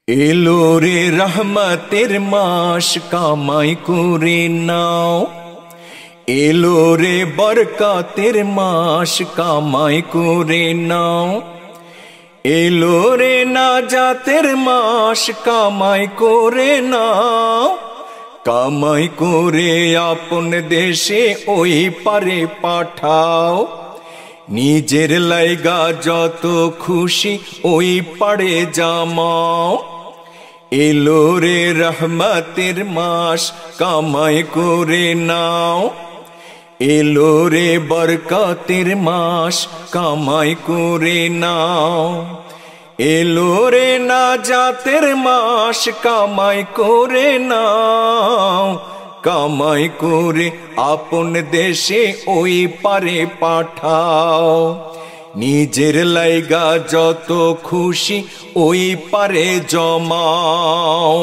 এলো রে রহমতের মাস কামাই করে নাও, এলো রে বরকতের মাস কামাই করে নাও, এলো রে নাজাতের মাস কামাই করে নাও, কামাই করে আপন দেশে ওই পারে পাঠাও। নিজের লাইগা যত খুশি ওই পারে জামাও। এলো রে রহমতের মাস কামাই করে নাও, এলো রে বরকতের মাস কামাই করে নাও, এলো রে নাজাতের মাস কামাই করে নাও, কামাই করে আপন দেশে ওই পারে পাঠাও। নিজের লাইগা যত খুশি ওই পারে জমাও।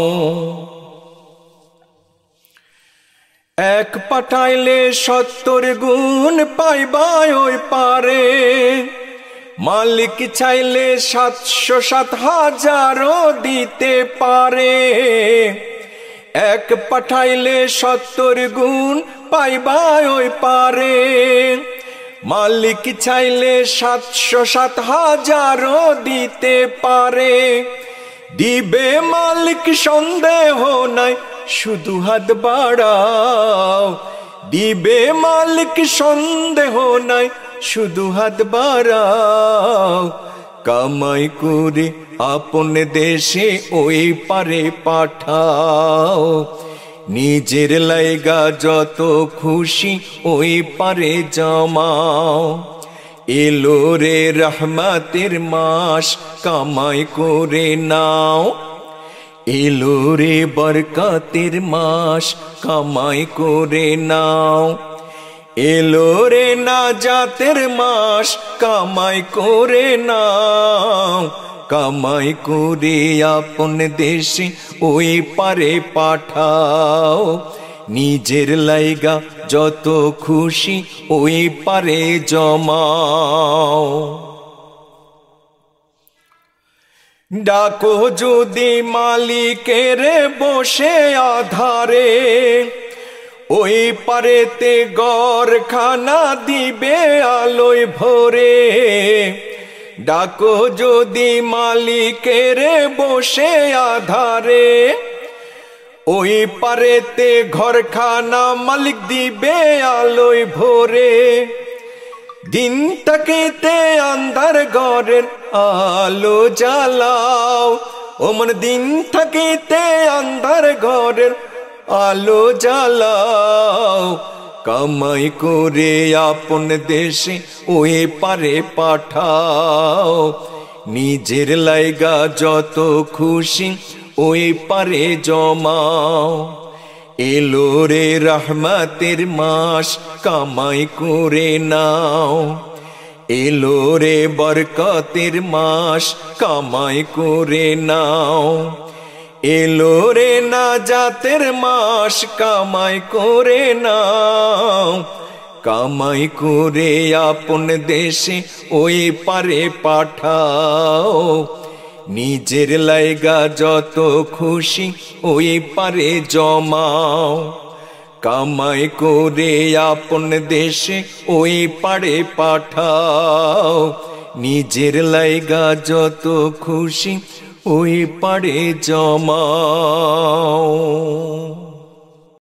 এক পাঠাইলে ৭০ গুণ পাইবা ওই পারে, মালিক চাইলে ৭০৭,০০০ দিতে পারে। এক পাঠাইলে ৭০ গুণ পাইবা ওই পারে, মালিক চাইলে ৭০৭,০০০ দিতে পারে। দিবে মালিক সন্দেহ নাই, শুধু হাত বাড়াও। দিবে মালিক সন্দেহ নাই, শুধু হাত বাড়াও। কামাই করে আপন দেশে ওই পারে পাঠাও। নিজের লাইগা যত খুশি ওই পারে জমাও। এলো রে রহমতের মাস কামাই করে নাও, এলো রে বরকতের মাস কামাই করে নাও, এলো রে নাজাতের মাস কামাই করে নাও, কামাই করে আপন দেশে ওই পারে পাঠাও। নিজের লাইগা যত খুশি ওই পারে জমাও। ডাকো যদি মালিকের বসে আধারে, ওই পারেতে ঘরখানা দিবে আলোয় ভরে। ডাকো যদি মালিকের বসে আধারে, ওই পারেতে ঘরখানা মালিক দিবে আলোয় ভরে। দিন থাকিতে আন্ধার ঘরের আলো জ্বালাও, ও মন দিন থাকিতে আন্ধার ঘরের আলো জ্বালাও। কামাই করে আপন দেশে ওই পারে পাঠাও। নিজের লাইগা যত খুশি ওই পারে জমাও। এলো রে রহমতের মাস কামাই করে নাও, এলো রে বরকতের মাস কামাই করে নাও, এলো রে নাজাতের মাস কামাই করে নাও। কামাই করে আপন দেশে ওই পারে পাঠাও। নিজের লাইগা যত খুশি ওই পারে জমাও। কামাই করে আপন দেশে ওই পারে পাঠাও। নিজের লাইগা যত খুশি ওই পারে জমাও।